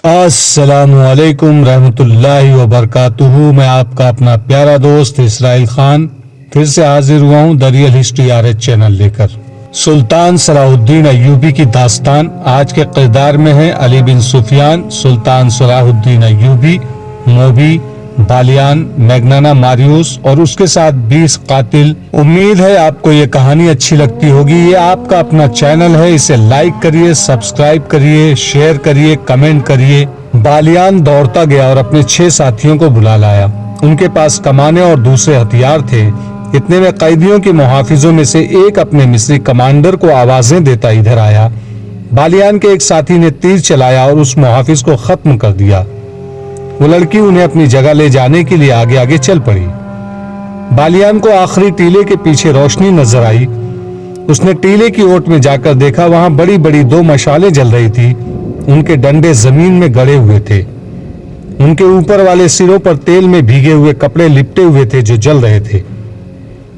السلام علیکم رحمۃ اللہ وبرکاتہ۔ میں آپ کا اپنا پیارا دوست اسرائیل خان پھر سے حاضر ہوا ہوں the real history RH channel لے کر۔ سلطان صلاح الدین ایوبی کی داستان آج کے کردار میں ہے علی بن سفیان، سلطان صلاح الدین ایوبی، موبی، بالیان، میگنانا ماریوس اور اس کے ساتھ 20 قاتل۔ امید ہے آپ کو یہ کہانی اچھی لگتی ہوگی۔ یہ آپ کا اپنا چینل ہے، اسے لائک کریے، سبسکرائب کریے، شیئر کریے، کمنٹ کریے۔ بالیان دوڑتا گیا اور اپنے 6 ساتھیوں کو بلا لایا۔ ان کے پاس کمانیں اور دوسرے ہتھیار تھے۔ اتنے میں قیدیوں کے محافظوں میں سے ایک اپنے مصری کمانڈر کو آوازیں دیتا ادھر آیا۔ بالیان کے ایک ساتھی نے تیر چلایا اور اس محافظ کو ختم کر دیا۔ وہ لڑکی انہیں اپنی جگہ لے جانے کے لیے آگے آگے چل پڑی۔ بالیان کو آخری ٹیلے کے پیچھے روشنی نظر آئی۔ اس نے ٹیلے کی اوٹ میں جا کر دیکھا، وہاں بڑی بڑی 2 مشالیں جل رہی تھی۔ ان کے ڈنڈے زمین میں گڑے ہوئے تھے۔ ان کے اوپر والے سروں پر تیل میں بھیگے ہوئے کپڑے لپٹے ہوئے تھے جو جل رہے تھے۔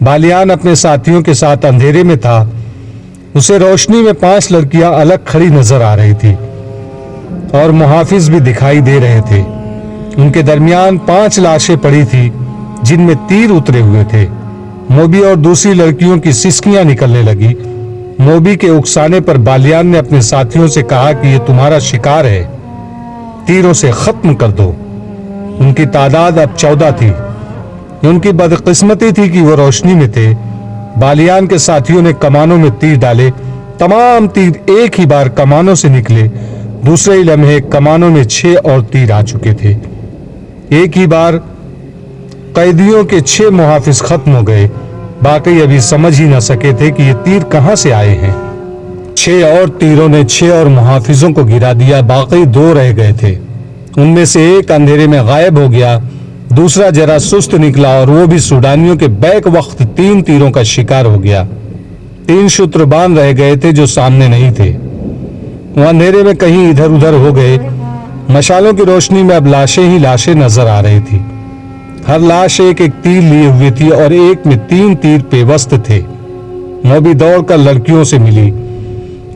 بالیان اپنے ساتھیوں کے ساتھ اندھیرے میں تھا۔ اسے روشنی میں 5 لڑکیاں الگ کھڑی نظر آ رہی تھی اور محافظ بھی دکھائی دے رہے تھے۔ ان کے درمیان 5 لاشیں پڑی تھی جن میں تیر اترے ہوئے تھے۔ موبی اور دوسری لڑکیوں کی سسکیاں نکلنے لگی۔ موبی کے اکسانے پر بالیان نے اپنے ساتھیوں سے کہا کہ یہ تمہارا شکار ہے، تیروں سے ختم کر دو۔ ان کی تعداد اب 14 تھی۔ ان کی بدقسمتی تھی کہ وہ روشنی میں تھے۔ بالیان کے ساتھیوں نے کمانوں میں تیر ڈالے۔ تمام تیر ایک ہی بار کمانوں سے نکلے۔ دوسرے ہی لمحے کمانوں میں 6 اور تیر آ چکے تھے۔ ایک ہی بار قیدیوں کے 6 محافظ ختم ہو گئے۔ باقی ابھی سمجھ ہی نہ سکے تھے کہ یہ تیر کہاں سے آئے ہیں۔ 6 اور تیروں نے 6 اور محافظوں کو گرا دیا۔ باقی 2 رہ گئے تھے۔ ان میں سے ایک اندھیرے میں غائب ہو گیا، دوسرا ذرا سست نکلا اور وہ بھی سوڈانیوں کے بیک وقت 3 تیروں کا شکار ہو گیا۔ 3 شتربان رہ گئے تھے جو سامنے نہیں تھے۔ وہ اندھیرے میں کہیں ادھر ادھر ہو گئے۔ مشالوں کی روشنی میں اب لاشیں ہی لاشیں نظر آ رہی تھی۔ ہر لاش ایک ایک تیر لیے ہوئے تھی اور ایک میں 3 تیر پیوست تھے۔ موبی دوڑ کر لڑکیوں سے ملی۔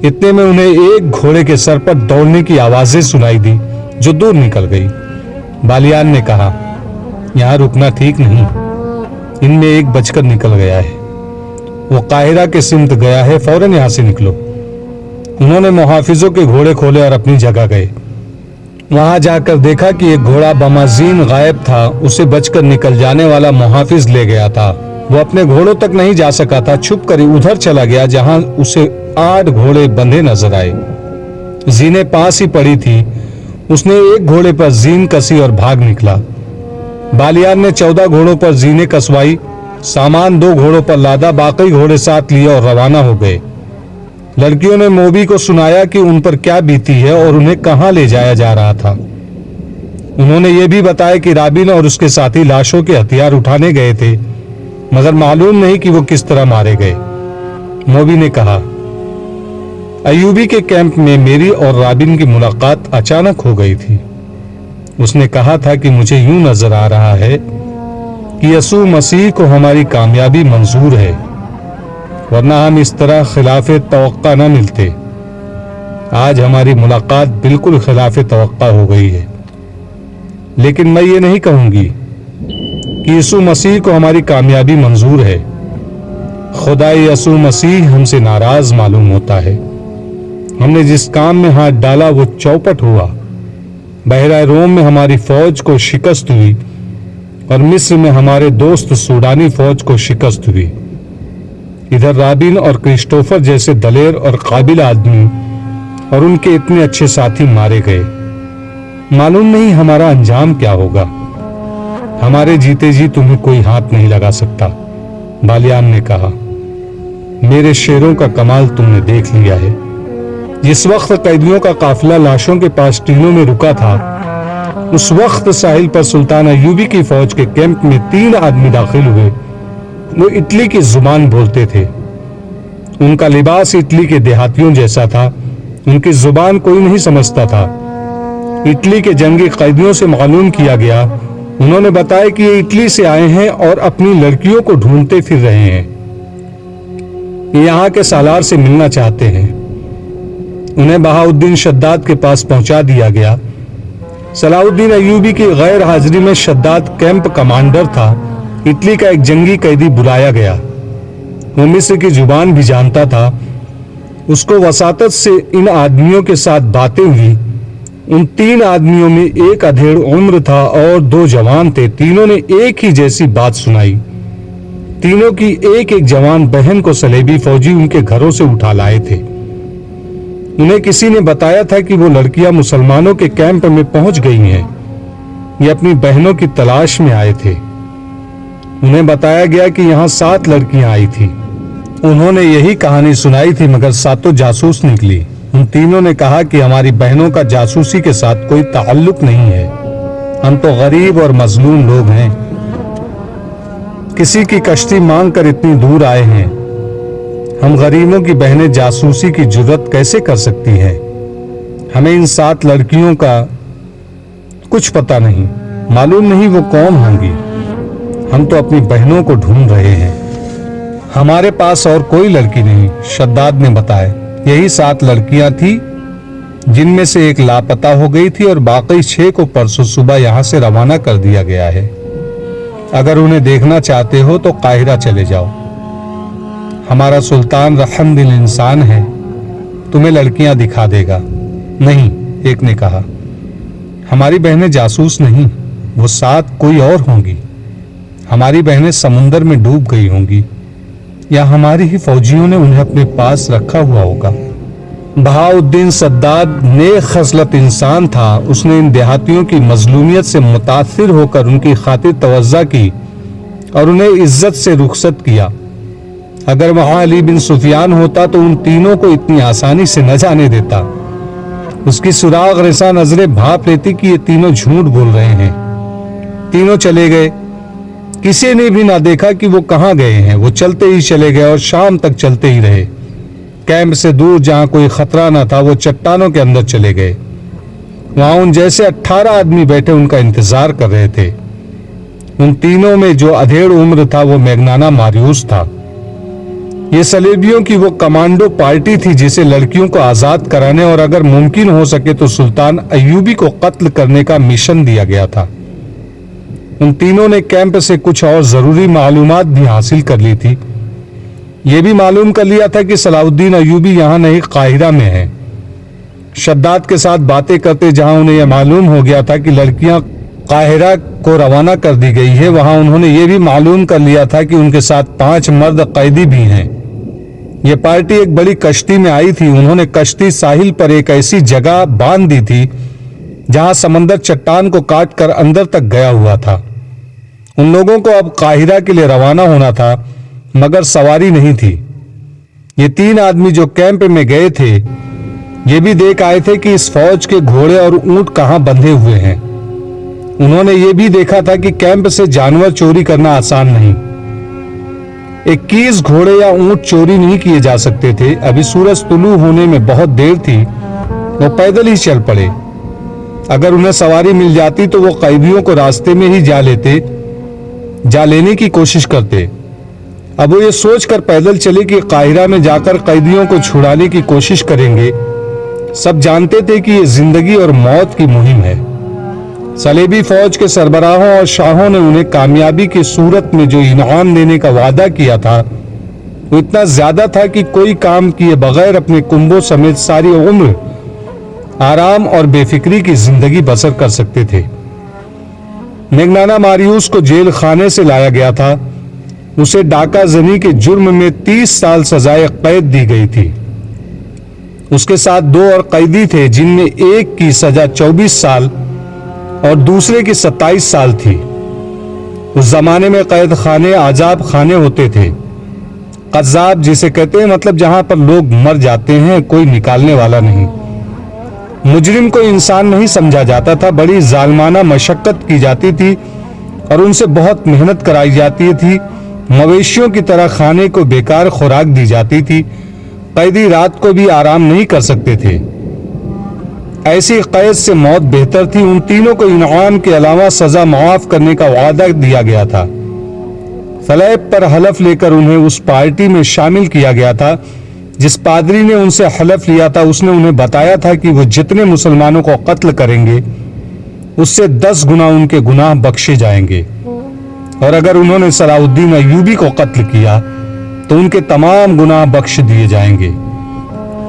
اتنے میں انہیں ایک گھوڑے کے سر پر دوڑنے کی آوازیں سنائی دی جو دور نکل گئی۔ بالیان نے کہا، یہاں رکنا ٹھیک نہیں، ان میں ایک بچ کر نکل گیا ہے، وہ قاہرہ کے سمت گیا ہے، فوراً یہاں سے نکلو۔ انہوں نے محافظوں کے گھوڑے کھولے اور اپنی جگہ گئے۔ وہاں جا کر دیکھا کہ ایک گھوڑا بمازین غائب تھا۔ اسے بچ کر نکل جانے والا محافظ لے گیا تھا۔ وہ اپنے گھوڑوں تک نہیں جا سکا تھا، چھپ کر ادھر چلا گیا جہاں اسے 8 گھوڑے بندھے نظر آئے۔ زینیں پاس ہی پڑی تھی۔ اس نے ایک گھوڑے پر زین کسی اور بھاگ نکلا۔ بالیان نے 14 گھوڑوں پر زینیں کسوائی، سامان 2 گھوڑوں پر لادا، باقی گھوڑے ساتھ لیے اور روانہ ہو گئے۔ لڑکیوں نے موبی کو سنایا کہ ان پر کیا بیتی ہے اور انہیں کہاں لے جایا جا رہا تھا۔ انہوں نے یہ بھی بتایا کہ رابن اور اس کے ساتھی لاشوں کے ہتھیار اٹھانے گئے تھے، مگر معلوم نہیں کہ وہ کس طرح مارے گئے۔ موبی نے کہا، ایوبی کے کیمپ میں میری اور رابن کی ملاقات اچانک ہو گئی تھی۔ اس نے کہا تھا کہ مجھے یوں نظر آ رہا ہے کہ یسوع مسیح کو ہماری کامیابی منظور ہے، ورنہ ہم اس طرح خلاف توقع نہ ملتے۔ آج ہماری ملاقات بالکل خلاف توقع ہو گئی ہے، لیکن میں یہ نہیں کہوں گی کہ یسوع مسیح کو ہماری کامیابی منظور ہے۔ خدا یسوع مسیح ہم سے ناراض معلوم ہوتا ہے۔ ہم نے جس کام میں ہاتھ ڈالا وہ چوپٹ ہوا۔ بحیرہ روم میں ہماری فوج کو شکست ہوئی اور مصر میں ہمارے دوست سوڈانی فوج کو شکست ہوئی۔ ادھر رابن اور کرسٹوفر جیسے دلیر اور قابل آدمی اور ان کے اتنے اچھے ساتھی مارے گئے۔ معلوم نہیں ہمارا انجام کیا ہوگا۔ ہمارے جیتے جی تمہیں کوئی ہاتھ نہیں لگا سکتا۔ بالیان نے کہا، میرے شیروں کا کمال تم نے دیکھ لیا ہے۔ جس وقت قیدیوں کا قافلہ لاشوں کے پاس ٹینوں میں رکا تھا، اس وقت ساحل پر سلطان ایوبی کی فوج کے کیمپ میں 3 آدمی داخل ہوئے۔ وہ اٹلی کی زبان بولتے تھے۔ ان کا لباس اٹلی کے دیہاتیوں جیسا تھا۔ ان کی زبان کوئی نہیں سمجھتا تھا۔ اٹلی کے جنگی قیدیوں سے معلوم کیا گیا۔ انہوں نے بتایا کہ یہ اٹلی سے آئے ہیں اور اپنی لڑکیوں کو ڈھونڈتے پھر رہے ہیں۔ یہ یہاں کے سالار سے ملنا چاہتے ہیں۔ انہیں بہاؤالدین شداد کے پاس پہنچا دیا گیا۔ صلاح الدین ایوبی کی غیر حاضری میں شداد کیمپ کمانڈر تھا۔ اٹلی کا ایک جنگی قیدی بلایا گیا۔ وہ مصر کی زبان بھی جانتا تھا۔ اس کو وساطت سے ان آدمیوں کے ساتھ باتیں ہوئی۔ ان 3 آدمیوں میں ایک ادھیڑ عمر تھا اور 2 جوان تھے۔ تینوں نے ایک ہی جیسی بات سنائی۔ تینوں کی ایک جوان بہن کو صلیبی فوجی ان کے گھروں سے اٹھا لائے تھے۔ انہیں کسی نے بتایا تھا کہ وہ لڑکیاں مسلمانوں کے کیمپ میں پہنچ گئی ہیں۔ یہ اپنی بہنوں کی تلاش میں آئے تھے۔ انہیں بتایا گیا کہ یہاں 7 لڑکیاں آئی تھی۔ انہوں نے یہی کہانی سنائی تھی مگر 7 جاسوس نکلی۔ ان تینوں نے کہا کہ ہماری بہنوں کا جاسوسی کے ساتھ کوئی تعلق نہیں ہے۔ ہم تو غریب اور مظلوم لوگ ہیں۔ کسی کی کشتی مانگ کر اتنی دور آئے ہیں۔ ہم غریبوں کی بہنیں جاسوسی کی جرات کیسے کر سکتی ہیں؟ ہمیں ان 7 لڑکیوں کا کچھ پتہ نہیں، معلوم نہیں وہ کون ہوں گی۔ ہم تو اپنی بہنوں کو ڈھونڈ رہے ہیں۔ ہمارے پاس اور کوئی لڑکی نہیں، شداد نے بتایا۔ یہی 7 لڑکیاں تھیں جن میں سے ایک لاپتہ ہو گئی تھی اور باقی 6 کو پرسوں صبح یہاں سے روانہ کر دیا گیا ہے۔ اگر انہیں دیکھنا چاہتے ہو تو قاہرہ چلے جاؤ۔ ہمارا سلطان رحم دل انسان ہے، تمہیں لڑکیاں دکھا دے گا۔ نہیں، ایک نے کہا، ہماری بہنیں جاسوس نہیں، وہ 7 کوئی اور ہوں گی۔ ہماری بہنیں سمندر میں ڈوب گئی ہوں گی یا ہماری ہی فوجیوں نے انہیں اپنے پاس رکھا ہوا ہوگا۔ بہاؤالدین سداد نیک خصلت انسان تھا۔ اس نے ان دیہاتیوں کی مظلومیت سے متاثر ہو کر ان کی خاطر توضع کی اور انہیں عزت سے رخصت کیا۔ اگر وہاں علی بن سفیان ہوتا تو ان تینوں کو اتنی آسانی سے نہ جانے دیتا۔ اس کی سراغ رساں نظریں بھاپ لیتی کہ یہ تینوں جھوٹ بول رہے ہیں۔ تینوں چلے گئے۔ کسی نے بھی نہ دیکھا کہ وہ کہاں گئے ہیں۔ وہ چلتے ہی چلے گئے اور شام تک چلتے ہی رہے۔ کیمپ سے دور جہاں کوئی خطرہ نہ تھا وہ چٹانوں کے اندر چلے گئے۔ وہاں ان جیسے 18 آدمی بیٹھے ان کا انتظار کر رہے تھے۔ ان تینوں میں جو ادھیڑ عمر تھا وہ میگنانا ماریوس تھا۔ یہ صلیبیوں کی وہ کمانڈو پارٹی تھی جسے لڑکیوں کو آزاد کرانے اور اگر ممکن ہو سکے تو سلطان ایوبی کو قتل کرنے کا مشن دیا گیا تھا۔ ان تینوں نے کیمپ سے کچھ اور ضروری معلومات بھی حاصل کر لی تھی۔ یہ بھی معلوم کر لیا تھا کہ صلاح الدین ایوبی یہاں نہیں قاہرہ میں ہے۔ شداد کے ساتھ باتیں کرتے جہاں انہیں یہ معلوم ہو گیا تھا کہ لڑکیاں قاہرہ کو روانہ کر دی گئی ہے، وہاں انہوں نے یہ بھی معلوم کر لیا تھا کہ ان کے ساتھ 5 مرد قیدی بھی ہیں۔ یہ پارٹی ایک بڑی کشتی میں آئی تھی۔ انہوں نے کشتی ساحل پر ایک ایسی جگہ باندھ دی تھی جہاں سمندر چٹان کو کاٹ کر اندر تک گیا ہوا تھا۔ ان لوگوں کو اب قاہرہ کے لیے روانہ ہونا تھا مگر سواری نہیں تھی۔ یہ 3 آدمی جو کیمپ میں گئے تھے یہ بھی دیکھ آئے تھے کہ اس فوج کے گھوڑے اور اونٹ کہاں بندھے ہوئے ہیں۔ انہوں نے یہ بھی دیکھا تھا کہ کیمپ سے جانور چوری کرنا آسان نہیں۔ 21 گھوڑے یا اونٹ چوری نہیں کیے جا سکتے تھے۔ ابھی سورج طلوع ہونے میں بہت دیر تھی۔ وہ پیدل ہی چل پڑے۔ اگر انہیں سواری مل جاتی تو وہ قیدیوں کو راستے میں ہی جا لینے کی کوشش کرتے۔ اب وہ یہ سوچ کر پیدل چلے کہ قاہرہ میں جا کر قیدیوں کو چھڑانے کی کوشش کریں گے۔ سب جانتے تھے کہ یہ زندگی اور موت کی مہم ہے۔ صلیبی فوج کے سربراہوں اور شاہوں نے انہیں کامیابی کی صورت میں جو انعام دینے کا وعدہ کیا تھا وہ اتنا زیادہ تھا کہ کوئی کام کیے بغیر اپنے کنبوں سمیت ساری عمر آرام اور بے فکری کی زندگی بسر کر سکتے تھے۔ میگنانا ماریوس کو جیل خانے سے لایا گیا تھا۔ اسے ڈاکہ زنی کے جرم میں 30 سال سزائے قید دی گئی تھی۔ اس کے ساتھ 2 اور قیدی تھے جن میں ایک کی سزا 24 سال اور دوسرے کی 27 سال تھی۔ اس زمانے میں قید خانے عذاب خانے ہوتے تھے۔ قذاب جسے کہتے ہیں مطلب جہاں پر لوگ مر جاتے ہیں، کوئی نکالنے والا نہیں۔ مجرم کو انسان نہیں سمجھا جاتا تھا، بڑی ظالمانہ مشقت کی جاتی تھی اور ان سے بہت محنت کرائی جاتی تھی۔ مویشیوں کی طرح کھانے کو بیکار خوراک دی جاتی تھی۔ قیدی رات کو بھی آرام نہیں کر سکتے تھے۔ ایسی قید سے موت بہتر تھی۔ ان تینوں کو انعام کے علاوہ سزا معاف کرنے کا وعدہ دیا گیا تھا۔ صلیب پر حلف لے کر انہیں اس پارٹی میں شامل کیا گیا تھا۔ جس پادری نے ان سے حلف لیا تھا اس نے انہیں بتایا تھا کہ وہ جتنے مسلمانوں کو قتل کریں گے اس سے 10 گنا ان کے گناہ بخشے جائیں گے، اور اگر انہوں نے صلاح الدین ایوبی کو قتل کیا تو ان کے تمام گناہ بخش دیے جائیں گے،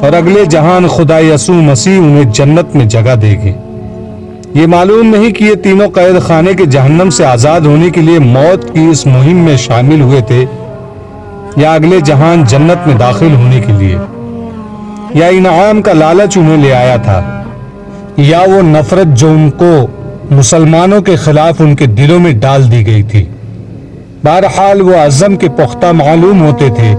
اور اگلے جہان خدا یسوع مسیح انہیں جنت میں جگہ دے گے۔ یہ معلوم نہیں کہ یہ تینوں قید خانے کے جہنم سے آزاد ہونے کے لیے موت کی اس مہم میں شامل ہوئے تھے، یا اگلے جہان جنت میں داخل ہونے کے لیے، یا انعام کا لالچ انہیں لے آیا تھا، یا وہ نفرت جو ان کو مسلمانوں کے خلاف ان کے دلوں میں ڈال دی گئی تھی۔ بہرحال وہ عزم کے پختہ معلوم ہوتے تھے،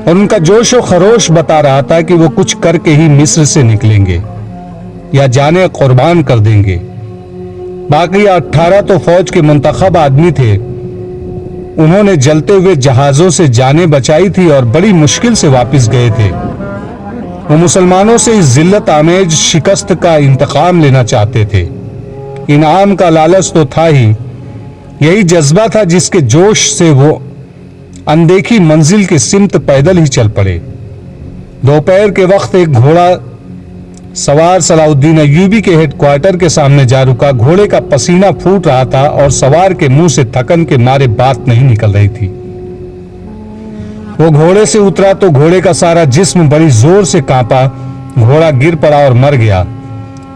اور ان کا جوش و خروش بتا رہا تھا کہ وہ کچھ کر کے ہی مصر سے نکلیں گے یا جانیں قربان کر دیں گے۔ باقی 18 تو فوج کے منتخب آدمی تھے، انہوں نے جلتے ہوئے جہازوں سے جانیں بچائی تھی اور بڑی مشکل سے واپس گئے تھے۔ وہ مسلمانوں سے اس ذلت آمیز شکست کا انتقام لینا چاہتے تھے۔ انعام کا لالچ تو تھا ہی، یہی جذبہ تھا جس کے جوش سے وہ اندیکھی منزل کی سمت پیدل ہی چل پڑے۔ دوپہر کے وقت ایک گھوڑا سوار صلاح الدین ایوبی کے ہیڈ کوارٹر کے سامنے جا رکا۔ گھوڑے کا پسینہ پھوٹ رہا تھا اور سوار کے منہ سے تھکن کے مارے بات نہیں نکل رہی تھی۔ وہ گھوڑے سے اترا تو گھوڑے کا سارا جسم بڑی زور سے کانپا، گھوڑا گر پڑا اور مر گیا۔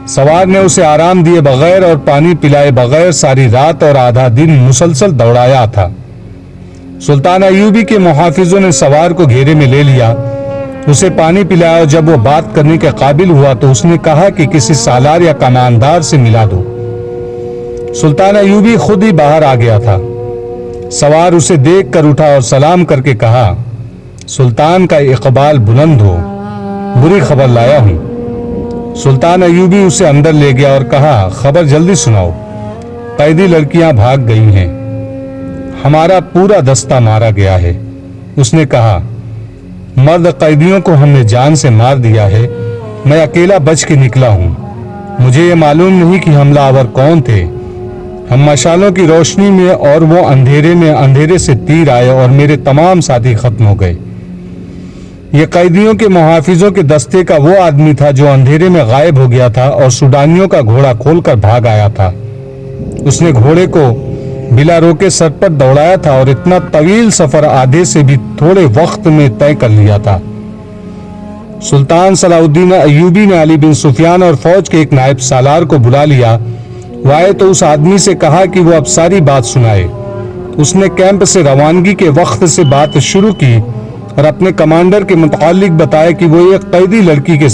سوار نے اسے آرام دیے بغیر اور پانی پلائے بغیر ساری رات اور آدھا دن مسلسل دوڑایا تھا۔ سلطان ایوبی کے محافظوں نے سوار کو گھیرے میں لے لیا، اسے پانی پلایا، اور جب وہ بات کرنے کے قابل ہوا تو اس نے کہا کہ کسی سالار یا کماندار سے ملا دو۔ سلطان ایوبی خود ہی باہر آ گیا تھا۔ سوار اسے دیکھ کر اٹھا اور سلام کر کے کہا، سلطان کا اقبال بلند ہو، بری خبر لایا ہوں۔ سلطان ایوبی اسے اندر لے گیا اور کہا، خبر جلدی سناؤ، قیدی لڑکیاں بھاگ گئی ہیں، ہمارا پورا دستہ مارا گیا ہے۔ اس نے کہا، مرد قیدیوں کو ہم نے جان سے مار دیا ہے، میں اکیلا بچ کے نکلا ہوں، مجھے یہ معلوم نہیں کہ حملہ آور کون تھے۔ ہم مشالوں کی روشنی میں اور وہ اندھیرے سے تیر آئے اور میرے تمام ساتھی ختم ہو گئے۔ یہ قیدیوں کے محافظوں کے دستے کا وہ آدمی تھا جو اندھیرے میں غائب ہو گیا تھا اور سوڈانیوں کا گھوڑا کھول کر بھاگ آیا تھا۔ اس نے گھوڑے کو بلا روکے سر پر دوڑایا تھا اور اتنا طویل سفر آدھے سے بھی تھوڑے وقت میں طے کر لیا تھا۔ سلطان صلاح الدین ایوبی نے علی بن سفیان اور فوج کے ایک نائب سالار کو بلا لیا۔ وہ آئے تو اس آدمی سے کہا کہ وہ اب ساری بات سنائے۔ اس نے کیمپ سے روانگی کے وقت سے بات شروع کی اور اپنے کمانڈر کے متعلق بتایا کہ وہ ایک قیدی لڑکی کے